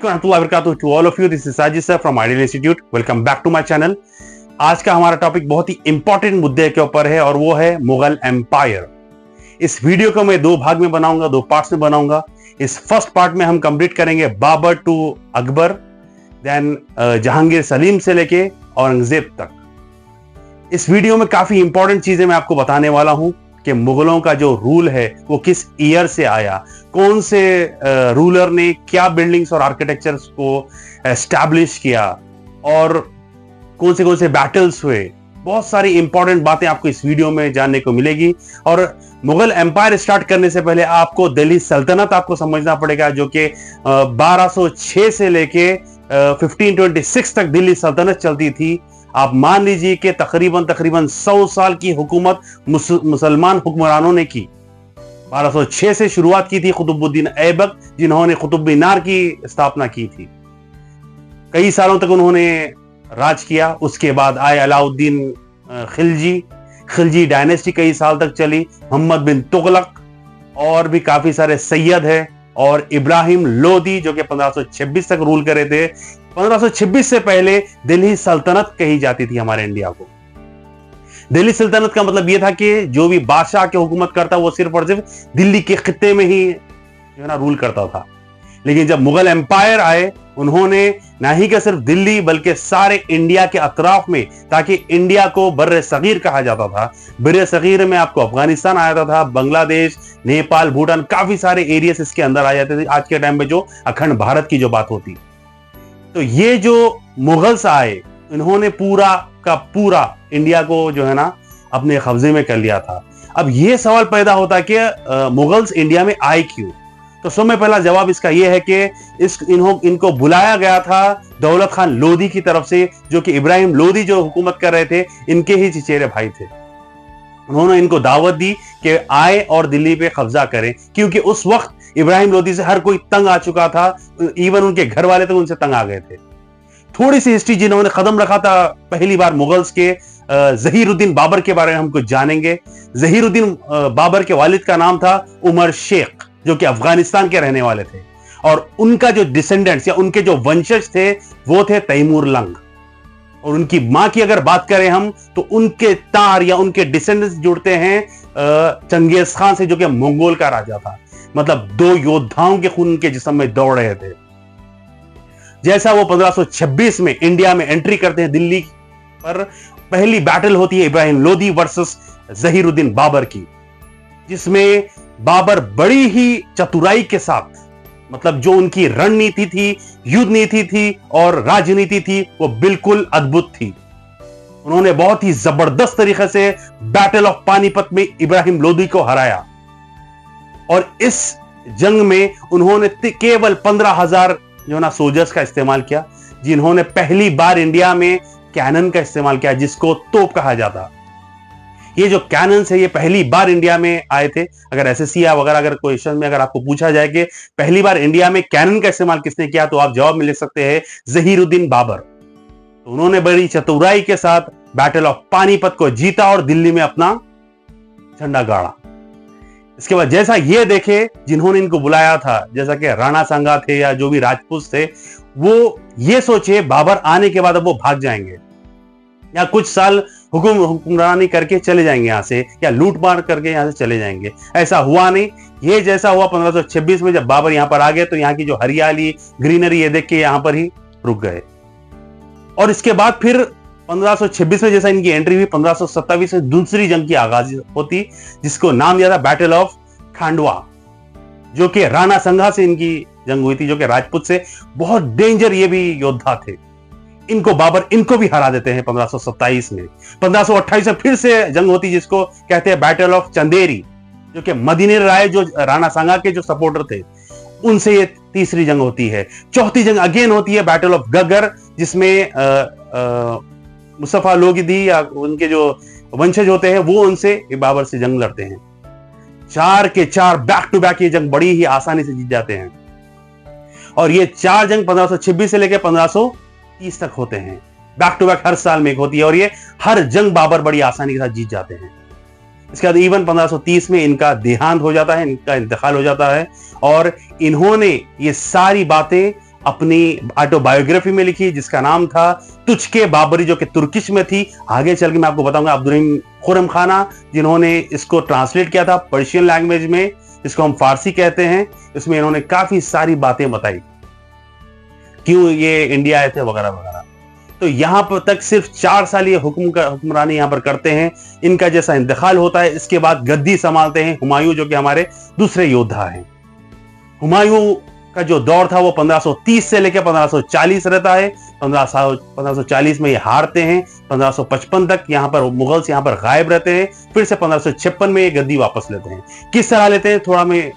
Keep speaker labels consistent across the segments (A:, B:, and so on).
A: To all of you, this is Sajid sir from ideal institute. Welcome back to my channel. आज का हमारा topic बहुत ही important मुद्दे के ऊपर है और वो है मुगल एम्पायर। इस वीडियो को मैं दो भाग में बनाऊंगा, दो पार्ट्स में बनाऊंगा। इस फर्स्ट पार्ट में हम कंप्लीट करेंगे बाबर टू अकबर, देन जहांगीर सलीम से लेके औरंगजेब तक। इस वीडियो में काफी इंपॉर्टेंट चीजें मैं आपको बताने वाला हूं कि मुगलों का जो रूल है वो किस ईयर से आया, कौन से रूलर ने क्या बिल्डिंग्स और आर्किटेक्चर्स को एस्टैब्लिश किया और कौन से बैटल्स हुए। बहुत सारी इंपॉर्टेंट बातें आपको इस वीडियो में जानने को मिलेगी। और मुगल एम्पायर स्टार्ट करने से पहले आपको दिल्ली सल्तनत आपको समझना पड़ेगा, जो कि 1206 से लेके 1526 तक दिल्ली सल्तनत चलती थी। आप मान लीजिए कि तकरीबन 100 साल की हुकूमत मुसलमान हुक्मरानों ने की। 1206 से शुरुआत की थी कुतुबुद्दीन ऐबक, जिन्होंने कुतुब मीनार की स्थापना की थी। कई सालों तक उन्होंने राज किया। उसके बाद आए अलाउद्दीन खिलजी डायनेस्टी कई साल तक चली। मोहम्मद बिन तुगलक और भी काफी सारे सैयद है, और इब्राहिम लोदी जो कि 1526 तक रूल करे थे। 1526 से पहले दिल्ली सल्तनत कही जाती थी हमारे इंडिया को। दिल्ली सल्तनत का मतलब यह था कि जो भी बादशाह की हुकूमत करता वो सिर्फ और सिर्फ दिल्ली के खित्ते में ही जो है ना रूल करता था। लेकिन जब मुगल एम्पायर आए, उन्होंने ना ही कि सिर्फ दिल्ली बल्कि सारे इंडिया के अतराफ में, ताकि इंडिया को बर्रे सगीर कहा जाता था। बर्रे सगीर में आपको अफगानिस्तान आ जाता था, बांग्लादेश, नेपाल, भूटान, काफी सारे एरियास इसके अंदर आ जाते थे। आज के टाइम में जो अखंड भारत की जो बात होती, तो ये जो मुगल्स आए, इन्होंने पूरा का पूरा इंडिया को जो है ना अपने कब्जे में कर लिया था। अब ये सवाल पैदा होता है कि मुगल्स इंडिया में आए क्यों। तो सबसे पहला जवाब इसका यह है कि इनको बुलाया गया था दौलत खान लोधी की तरफ से, जो कि इब्राहिम लोधी जो हुकूमत कर रहे थे, इनके ही चचेरे भाई थे। उन्होंने इनको दावत दी कि आए और दिल्ली पे कब्जा करें, क्योंकि उस वक्त इब्राहिम लोधी से हर कोई तंग आ चुका था। इवन उनके घर वाले तक उनसे तंग आ गए थे। थोड़ी सी हिस्ट्री जिन्होंने कदम रखा था पहली बार मुगल्स के, जहीरुद्दीन बाबर के बारे में हम कुछ जानेंगे। जहीरुद्दीन बाबर के वालिद का नाम था उमर शेख, जो कि अफगानिस्तान के रहने वाले थे, और उनका जो डिसेंडेंट्स या उनके जो वंशज थे वो थे तैमूर लंग। और उनकी मां की अगर बात करें हम, तो उनके तार या उनके डिसेंडेंट्स जुड़ते हैं चंगेज खान से, जो कि मंगोल का राजा था। मतलब दो योद्धाओं के खून के जिस्म में दौड़ रहे थे। जैसा वो 1526 में इंडिया में एंट्री करते हैं दिल्ली पर, पहली बैटल होती है इब्राहिम लोधी वर्सेस जहीरुद्दीन बाबर की, जिसमें बाबर बड़ी ही चतुराई के साथ, मतलब जो उनकी रणनीति थी, युद्ध नीति थी और राजनीति थी, वो बिल्कुल अद्भुत थी। उन्होंने बहुत ही जबरदस्त तरीके से बैटल ऑफ पानीपत में इब्राहिम लोधी को हराया। और इस जंग में उन्होंने केवल 15,000 जो ना सोल्जर्स का इस्तेमाल किया, जिन्होंने पहली बार इंडिया में कैनन का इस्तेमाल किया, जिसको तोप कहा जाता। ये जो कैनन है, ये पहली बार इंडिया में आए थे। अगर एसएससी या वगैरह अगर क्वेश्चन में अगर आपको पूछा जाए कि पहली बार इंडिया में कैनन का इस्तेमाल किसने किया, तो आप जवाब में लिख सकते हैं जहीरुद्दीन बाबर। तो उन्होंने बड़ी चतुराई के साथ बैटल ऑफ पानीपत को जीता और दिल्ली में अपना झंडा गाड़ा। इसके बाद जैसा ये देखे, जिन्होंने इनको बुलाया था, जैसा कि राणा सांगा थे या जो भी राजपूत थे, वो ये सोचे बाबर आने के बाद अब वो भाग जाएंगे या कुछ साल हुक्मरानी करके चले जाएंगे यहां से, या लूट मार करके यहां से चले जाएंगे। ऐसा हुआ नहीं। ये जैसा हुआ 1526 में जब बाबर यहां पर आ गए, तो यहां की जो हरियाली, ग्रीनरी, ये देख के यहां पर ही रुक गए। और इसके बाद फिर 1526 में जैसा इनकी एंट्री हुई, 1527 में दूसरी जंग की आगाज होती, जिसको नाम दिया था बैटल ऑफ खांडवा, जो कि राणा संघा से इनकी जंग हुई थी, जो कि राजपूत से बहुत डेंजर ये भी योद्धा थे। इनको बाबर इनको भी हरा देते हैं 1527 में। 1528 में फिर से जंग होती, जिसको कहते हैं बैटल ऑफ चंदेरी, जो कि मदीने राय जो राणा सांगा के जो सपोर्टर थे, उनसे ये तीसरी जंग होती है। चौथी जंग अगेन होती है बैटल ऑफ गगर, जिसमें मुस्तफा लोधी या उनके जो वंशज होते हैं वो उनसे बाबर से जंग लड़ते हैं। 4 के 4 बैक टू बैक ये जंग बड़ी ही आसानी से जीत जाते हैं। और ये 4 जंग 1526 से लेकर 1530 तक होते हैं। बैक टू बैक हर साल में एक होती है, और ये हर जंग बाबर बड़ी आसानी के साथ जीत जाते हैं। इसके बाद इवन 1530 में इनका देहांत हो जाता है, इनका इंतकाल हो जाता है। और इन्होंने ये सारी बातें अपनी ऑटोबायोग्राफी में लिखी जिसका नाम था तुझ के बाबरी, जो कि तुर्किश में थी। आगे चल के मैं आपको बताऊंगा अब्दुर्रहीम खुर्रमखाना जिन्होंने इसको ट्रांसलेट किया था पर्शियन लैंग्वेज में, इसको हम फारसी कहते हैं। इसमें इन्होंने काफी सारी बातें बताई, क्यों ये इंडिया आए थे वगैरह वगैरह। तो यहां पर तक सिर्फ 4 साल ये हुक्मरानी यहां पर करते हैं। इनका जैसा इंतकाल होता है, इसके बाद गद्दी संभालते हैं हुमायूं, जो कि हमारे दूसरे योद्धा हैं। हुमायूं का जो दौर था वो 1530 से लेकर 1540 रहता है। 1540 में ये हारते हैं। 1555 तक यहां पर मुगल्स यहां पर गायब रहते हैं। फिर से 1556 में ये गद्दी वापस लेते हैं। किस तरह लेते हैं थोड़ा मैं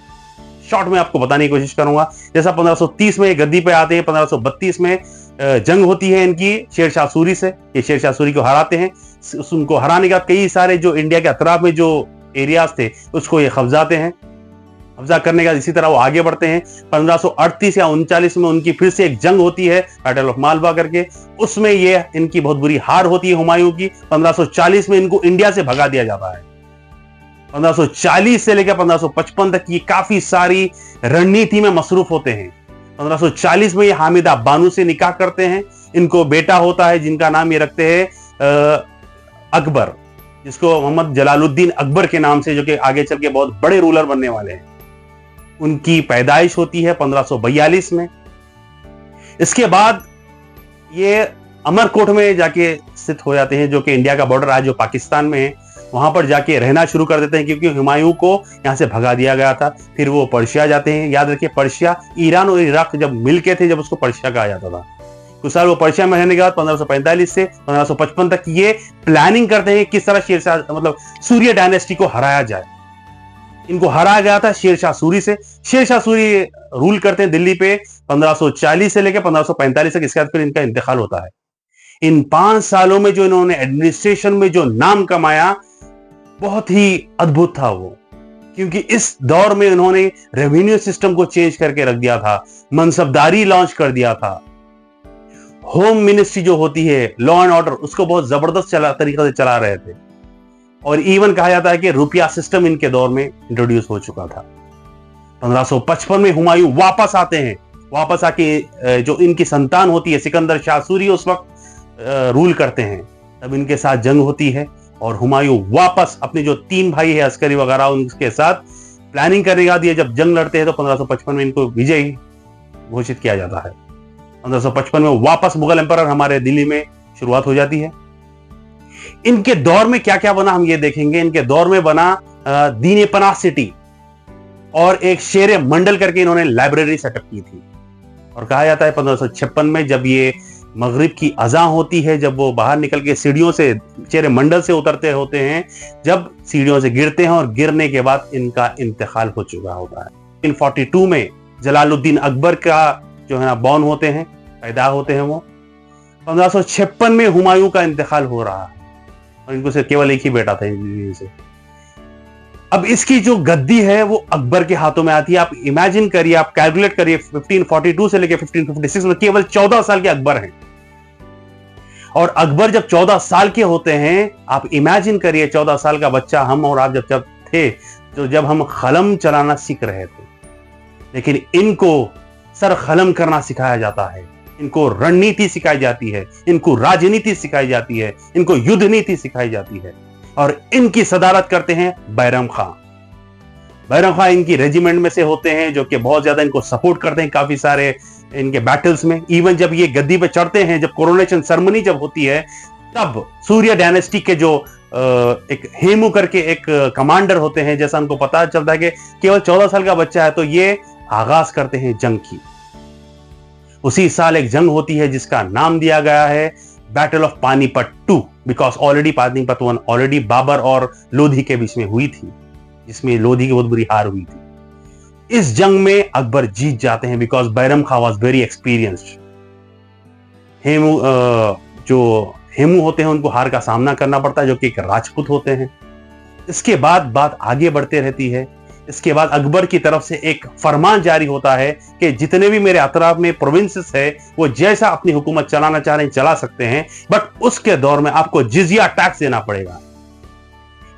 A: शॉर्ट में आपको बताने की कोशिश करूंगा। जैसा 1530 में ये गद्दी पे आते हैं, 1532 में जंग होती है इनकी शेरशाह सूरी से। ये शेरशाह सूरी को हराते हैं। उनको हराने के बाद कई सारे जो इंडिया के अतराफ में जो एरियाज थे उसको ये कब्जाते हैं। कब्जा करने का इसी तरह वो आगे बढ़ते हैं। 1538 या 39 में उनकी फिर से एक जंग होती है बैटल ऑफ मालवा करके। उसमें ये इनकी बहुत बुरी हार होती है हुमायूं की। 1540 में इनको इंडिया से भगा दिया जाता है। 1540 से लेकर 1555 तक ये काफी सारी रणनीति में मसरूफ होते हैं। 1540 में ये हामिदा बानो से निकाह करते हैं। इनको बेटा होता है जिनका नाम ये रखते हैं अकबर, जिसको मोहम्मद जलालुद्दीन अकबर के नाम से, जो कि आगे चल के बहुत बड़े रूलर बनने वाले हैं। उनकी पैदाइश होती है 1542 में। इसके बाद ये अमरकोट में जाके स्थित हो जाते हैं, जो कि इंडिया का बॉर्डर आज जो पाकिस्तान में है। वहां पर जाके रहना शुरू कर देते हैं, क्योंकि हुमायूं को यहां से भगा दिया गया था। फिर वो पर्शिया जाते हैं। याद रखिए पर्शिया, ईरान और इराक जब मिलके थे जब उसको पर्शिया कहा जाता था। कुछ साल वो पर्शिया में रहने के बाद 1545 से 1555 तक ये प्लानिंग करते हैं किस तरह शेरशाह मतलब सूर्य डायनेस्टी को हराया जाए। इनको हराया गया था शेरशाह सूरी से। शेरशाह सूरी रूल करते हैं दिल्ली पे 1540 से लेकर 1545 तक। इसके बाद फिर इनका इंतकाल होता है। इन 5 सालों में जो इन्होंने एडमिनिस्ट्रेशन में जो नाम कमाया बहुत ही अद्भुत था वो, क्योंकि इस दौर में उन्होंने रेवेन्यू सिस्टम को चेंज करके रख दिया था। मनसबदारी लॉन्च कर दिया था। होम मिनिस्ट्री जो होती है, लॉ एंड ऑर्डर, उसको बहुत जबरदस्त तरीके से चला रहे थे। और इवन कहा जाता है कि रुपया सिस्टम इनके दौर में इंट्रोड्यूस हो चुका था। 1555 में हुमायूं वापस आते हैं। वापस आके जो इनकी संतान होती है सिकंदर शाह सूरी उस वक्त रूल करते हैं। तब इनके साथ जंग होती है और हुमायूं वापस अपने जो 3 भाई है अस्करी वगैरह उनके साथ प्लानिंग करने के बाद ये जब जंग लड़ते हैं तो 1555 में इनको विजयी घोषित किया जाता है। 1555 में वापस मुगल एम्परर हमारे दिल्ली में शुरुआत हो जाती है। इनके दौर में क्या क्या बना हम ये देखेंगे। इनके दौर में बना दीन पनाह सिटी और एक शेर मंडल करके इन्होंने लाइब्रेरी सेटअप की थी। और कहा जाता है 1556 में जब ये मगरिब की अज़ान होती है, जब वो बाहर निकल के सीढ़ियों से शेर मंडल से उतरते होते हैं, जब सीढ़ियों से गिरते हैं और गिरने के बाद इनका इंतकाल हो चुका होता है। 1542 में जलालुद्दीन अकबर का जो है ना बॉर्न होते हैं, पैदा होते हैं वो। 1556 में हुमायूं का इंतकाल हो रहा है और इनको से केवल एक ही बेटा था इनसे। अब इसकी जो गद्दी है वो अकबर के हाथों में आती है। आप इमेजिन करिए, आप कैलकुलेट करिए, 1542 से लेकर 1556 में केवल 14 साल के अकबर हैं। और अकबर जब 14 साल के होते हैं, आप इमेजिन करिए 14 साल का बच्चा हम और आप जब थे, तो जब हम कलम चलाना सीख रहे थे, लेकिन इनको सर कलम करना सिखाया जाता है। इनको रणनीति सिखाई जाती है, इनको राजनीति सिखाई जाती है, इनको युद्ध नीति सिखाई जाती है। और इनकी सदारत करते हैं बैरम खां। बैरम खां इनकी रेजिमेंट में से होते हैं, जो कि बहुत ज्यादा इनको सपोर्ट करते हैं काफी सारे इनके बैटल्स में। इवन जब ये गद्दी पे चढ़ते हैं, जब कोरोनेशन सेरेमनी जब होती है, तब सूर्य डायनेस्टी के जो एक हेमू करके एक कमांडर होते हैं, जैसा उनको पता चलता है कि केवल 14 साल का बच्चा है, तो ये आगाज करते हैं जंग की। उसी साल एक जंग होती है जिसका नाम दिया गया है battle of Panipat 2, because already Panipat 1 already Babur और लोधी के बीच में हुई थी, जिसमें लोधी की बहुत बुरी हार हुई थी। इस जंग में अकबर जीत जाते हैं because Bairam Khan was very experienced. Hemu जो हेमू होते हैं उनको हार का सामना करना पड़ता है, जो कि एक राजपूत होते हैं। इसके बाद बात आगे बढ़ते रहती है। इसके बाद अकबर की तरफ से एक फरमान जारी होता है कि जितने भी मेरे अतराफ में प्रोविंसेस है वो जैसा अपनी हुकूमत चलाना चाह रहे हैं चला सकते हैं, बट उसके दौर में आपको जिजिया टैक्स देना पड़ेगा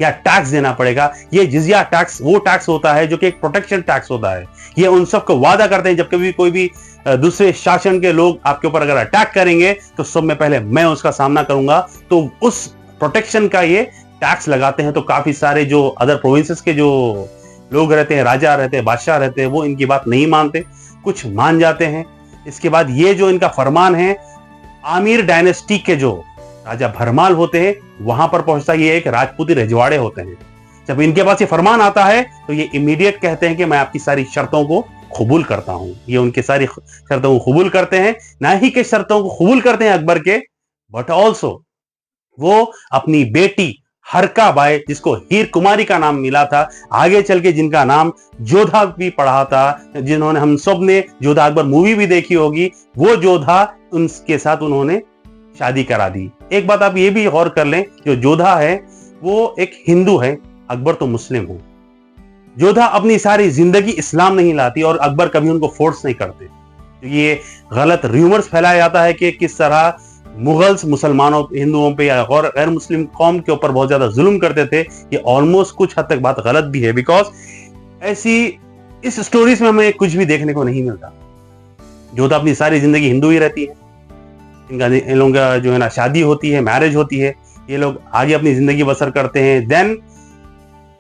A: या टैक्स देना पड़ेगा। ये जिजिया टैक्स वो टैक्स होता है जो कि एक प्रोटेक्शन टैक्स होता है। ये उन सबको वादा करते हैं जब कभी कोई भी दूसरे शासन के लोग आपके ऊपर अगर अटैक करेंगे तो सब में पहले मैं उसका सामना करूंगा। तो उस प्रोटेक्शन का ये टैक्स लगाते हैं। तो काफी सारे जो अदर प्रोविंसेस के जो लोग रहते हैं, राजा रहते हैं, बादशाह रहते हैं, वो इनकी बात नहीं मानते, कुछ मान जाते हैं। इसके बाद ये जो इनका फरमान है आमिर डायनेस्टी के जो राजा भरमाल होते हैं वहां पर पहुंचता है। ये एक राजपूती रजवाड़े होते हैं। जब इनके पास ये फरमान आता है तो ये इमीडिएट कहते हैं कि मैं आपकी सारी शर्तों को कबूल करता हूं। ये उनकी सारी शर्तों को कबूल करते हैं, ना ही के शर्तों को कबूल करते हैं अकबर के, बट ऑल्सो वो अपनी बेटी हरका बाई, जिसको हीर कुमारी का नाम मिला था, आगे चल के जिनका नाम जोधा भी पढ़ा था, जिन्होंने हम सब ने जोधा अकबर मूवी भी देखी होगी, वो जोधा उनके साथ उन्होंने शादी करा दी। एक बात आप ये भी गौर कर लें, जो जोधा है वो एक हिंदू है, अकबर तो मुस्लिम है। जोधा अपनी सारी जिंदगी इस्लाम नहीं लाती और अकबर कभी उनको फोर्स नहीं करते। तो ये गलत र्यूमर्स फैलाया जाता है कि किस तरह मुगल्स मुसलमानों, हिंदुओं पे या गैर मुस्लिम कौम के ऊपर बहुत ज्यादा जुल्म करते थे। ये ऑलमोस्ट कुछ हद तक बात गलत भी है, बिकॉज ऐसी इस स्टोरीज में हमें कुछ भी देखने को नहीं मिलता। जोधा अपनी सारी जिंदगी हिंदू ही रहती है। इन लोगों का जो है ना शादी होती है, मैरिज होती है, ये लोग आगे अपनी जिंदगी बसर करते हैं। देन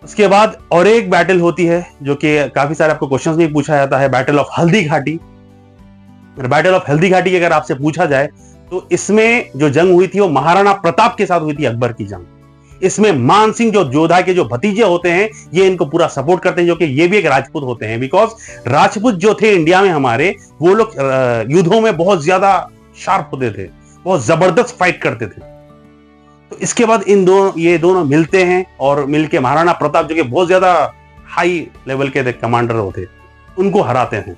A: उसके बाद और एक बैटल होती है जो कि काफी सारे आपको क्वेश्चंस में पूछा जाता है, battle of Haldi Ghati. Battle of Haldi Ghati अगर आपसे पूछा जाए तो इसमें जो जंग हुई थी वो महाराणा प्रताप के साथ हुई थी, अकबर की जंग। इसमें मान सिंह जो जोधा के जो भतीजे होते हैं ये इनको पूरा सपोर्ट करते हैं, जो कि ये भी एक राजपूत होते हैं। बिकॉज राजपूत जो थे इंडिया में हमारे, वो लोग युद्धों में बहुत ज्यादा शार्प होते थे, बहुत जबरदस्त फाइट करते थे। तो इसके बाद ये दोनों मिलते हैं और मिलके महाराणा प्रताप जो कि बहुत ज्यादा हाई लेवल के कमांडर होते, उनको हराते हैं।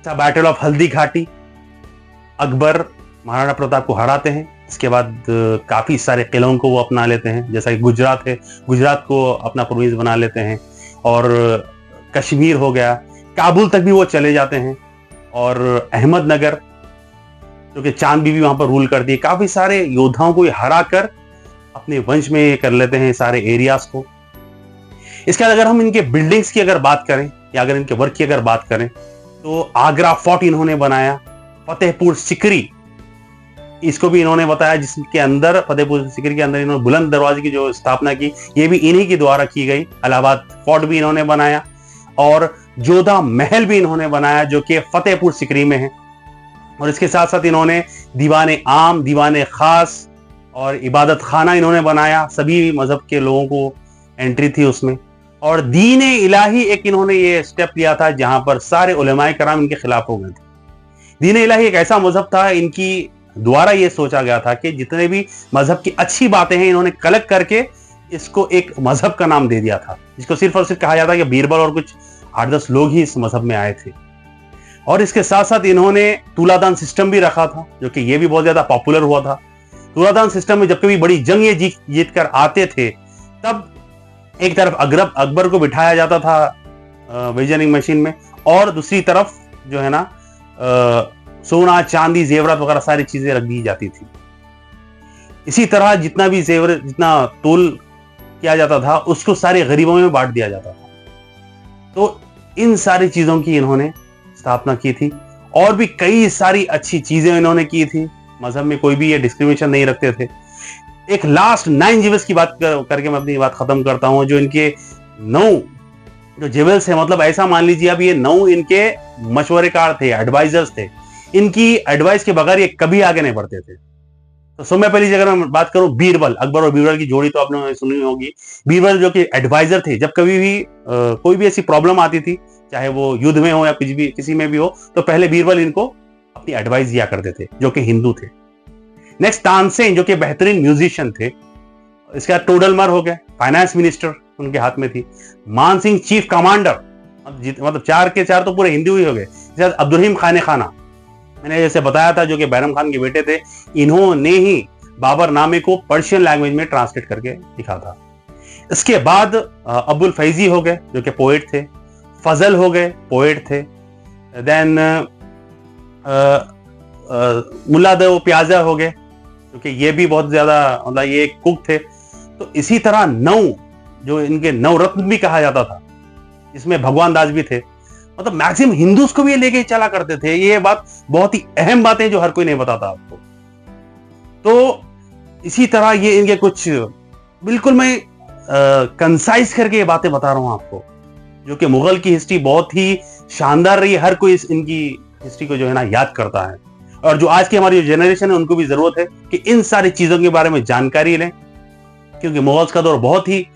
A: बैटल ऑफ हल्दी घाटी, अकबर महाराणा प्रताप को हराते हैं। इसके बाद काफी सारे किलों को वो अपना लेते हैं, जैसा कि गुजरात है, गुजरात को अपना प्रोविंस बना लेते हैं, और कश्मीर हो गया, काबुल तक भी वो चले जाते हैं, और अहमदनगर जो कि चांद बीबी वहां पर रूल करती है। काफी सारे योद्धाओं को हरा कर अपने वंश में कर लेते हैं सारे एरियाज को। इसके बाद अगर हम इनके बिल्डिंग्स की अगर बात करें या अगर इनके वर्क की अगर बात करें तो आगरा फोर्ट इन्होंने बनाया, फतेहपुर सिकरी इसको भी इन्होंने बताया, जिसके अंदर फतेहपुर सिकरी के अंदर इन्होंने बुलंद दरवाजे की जो स्थापना की, ये भी इन्हीं के द्वारा की गई। इलाहाबाद फोर्ट भी इन्होंने बनाया, और जोधा महल भी इन्होंने बनाया जो कि फतेहपुर सिकरी में है। और इसके साथ साथ इन्होंने दीवाने आम, दीवाने खास और इबादत खाना इन्होंने बनाया। सभी मजहब के लोगों को एंट्री थी उसमें। और दीन इलाही एक इन्होंने ये स्टेप लिया था जहां पर सारे उलेमाए कराम इनके खिलाफ हो गए थे। दीन इलाही एक ऐसा मजहब था, इनकी द्वारा ये सोचा गया था कि जितने भी मजहब की अच्छी बातें हैं इन्होंने कलेक्ट करके इसको एक मजहब का नाम दे दिया था, जिसको सिर्फ और सिर्फ कहा जाता है कि बीरबल और कुछ 8-10 लोग ही इस मजहब में आए थे। और इसके साथ साथ इन्होंने तुलादान सिस्टम भी रखा था, जो कि ये भी बहुत ज्यादा पॉपुलर हुआ था। तुलादान सिस्टम में जब कभी बड़ी जंग ये जीत कर आते थे, तब एक तरफ अकबर को बिठाया जाता था वेजनिंग मशीन में, और दूसरी तरफ जो है ना सोना, चांदी, जेवरात वगैरह सारी चीजें रख दी जाती थी। इसी तरह जितना भी जेवर, जितना तोल किया जाता था, उसको सारे गरीबों में बांट दिया जाता था। तो इन सारी चीजों की इन्होंने स्थापना की थी, और भी कई सारी अच्छी चीजें इन्होंने की थी। मजहब में कोई भी ये डिस्क्रिमिनेशन नहीं रखते थे। एक लास्ट 9 जेवल्स की बात करके मैं अपनी बात खत्म करता हूं। जो इनके 9 जो जेवल्स है, मतलब ऐसा मान लीजिए अब ये 9 इनके मशवरेकार थे, एडवाइजर्स थे। इनकी एडवाइस के बगैर ये कभी आगे नहीं बढ़ते थे। तो समय पहली अगर मैं बात करूं, बीरबल, अकबर और बीरबल की जोड़ी तो आपने सुनी होगी। बीरबल जो कि एडवाइजर थे, जब कभी भी कोई भी ऐसी प्रॉब्लम आती थी, चाहे वो युद्ध में हो या कुछ भी किसी में भी हो, तो पहले बीरबल इनको अपनी एडवाइस दिया करते थे, जो कि हिंदू थे। नेक्स्ट तानसेन जो कि बेहतरीन म्यूजिशियन थे। इसके बाद टोडरमल हो गए, फाइनेंस मिनिस्टर उनके हाथ में थी। मान सिंह चीफ कमांडर, मतलब 4 के 4 तो पूरे हिंदू ही हो गए। अब्दुल खान खाना मैंने जैसे बताया था, जो कि बैरम खान के बेटे थे, इन्होंने ही बाबर नामे को पर्शियन लैंग्वेज में ट्रांसलेट करके लिखा था। इसके बाद अबुल फैजी हो गए जो कि पोएट थे। फजल हो गए, पोएट थे। देन मुल्ला देव प्याजा हो गए, क्योंकि ये भी बहुत ज्यादा, मतलब ये एक कुक थे। तो इसी तरह 9 जो इनके 9 रत्न भी कहा जाता था, इसमें भगवान दास भी थे। मतलब मैक्सिमम हिंदूज को भी ये लेके चला करते थे। ये बात बहुत ही अहम बातें जो हर कोई नहीं बताता आपको। तो इसी तरह ये इनके कुछ बिल्कुल मैं कंसाइज करके ये बातें बता रहा हूं आपको, जो कि मुगल की हिस्ट्री बहुत ही शानदार रही है। हर कोई इनकी हिस्ट्री को जो है ना याद करता है, और जो आज की हमारी जो जनरेशन है उनको भी जरूरत है कि इन सारी चीजों के बारे में जानकारी लें, क्योंकि मुगल्स का दौर बहुत ही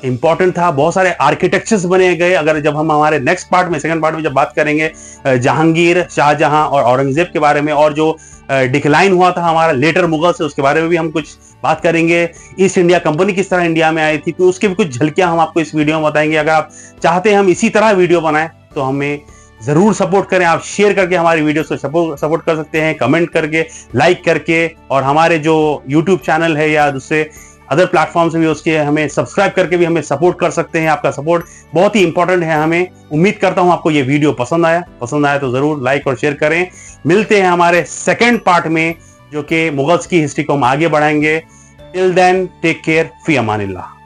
A: इंपॉर्टेंट था। बहुत सारे आर्किटेक्चर्स बने गए। अगर जब हम हमारे नेक्स्ट पार्ट में, सेकंड पार्ट में जब बात करेंगे जहांगीर, शाहजहां और औरंगजेब के बारे में, और जो डिक्लाइन हुआ था हमारा लेटर मुगल से, उसके बारे में भी हम कुछ बात करेंगे। ईस्ट इंडिया कंपनी किस तरह इंडिया में आई थी, तो उसकी भी कुछ झलकियां हम आपको इस वीडियो में बताएंगे। अगर आप चाहते हैं हम इसी तरह वीडियो बनाएं तो हमें जरूर सपोर्ट करें। आप शेयर करके हमारी वीडियो को सपोर्ट कर सकते हैं, कमेंट करके, लाइक करके, और हमारे जो यूट्यूब चैनल है या दूसरे अदर प्लेटफॉर्म से भी उसके हमें सब्सक्राइब करके भी हमें सपोर्ट कर सकते हैं। आपका सपोर्ट बहुत ही इंपॉर्टेंट है हमें। उम्मीद करता हूं आपको ये वीडियो पसंद आया तो जरूर लाइक और शेयर करें। मिलते हैं हमारे सेकंड पार्ट में, जो कि मुगल्स की हिस्ट्री को हम आगे बढ़ाएंगे। टिल देन टेक केयर, फी अमानिल्लाह।